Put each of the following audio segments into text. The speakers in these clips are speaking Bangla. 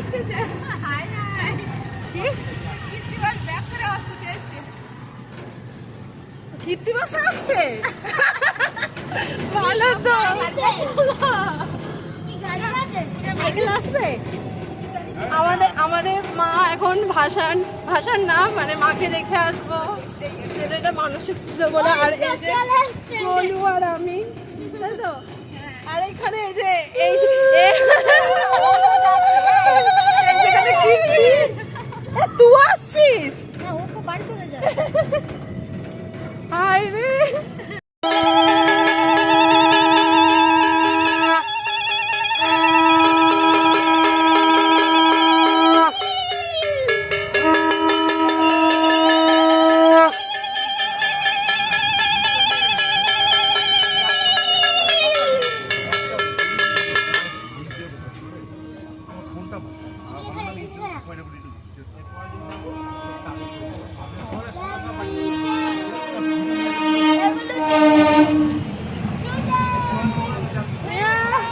আসতেছে। High high. কি? কীর্তিবাস ব্যাক করে ছুটে আসছে। কীর্তিবাস আসছে? ভালো তো। সাইকেল আসবে? আমাদের মা এখন ভাসান না, মানে মাকে রেখে আসবো। এটা মানুষের পুজো বলে। আর এই যে গোলু আর আমি, তাই তো? আর এখানে এই যে তুই আসছিস? ও তো বাড়ি চলে যায়। হাই রে।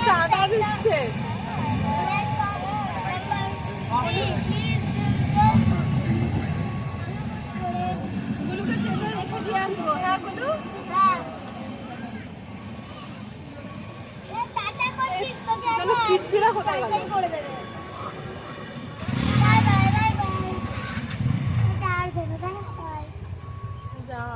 টাটা দিচ্ছে। গুলুকে ট্রেনে রেখে দিয়ে আসবো। হ্যাঁ গুলু, কীর্তিরা কোথায় গেল?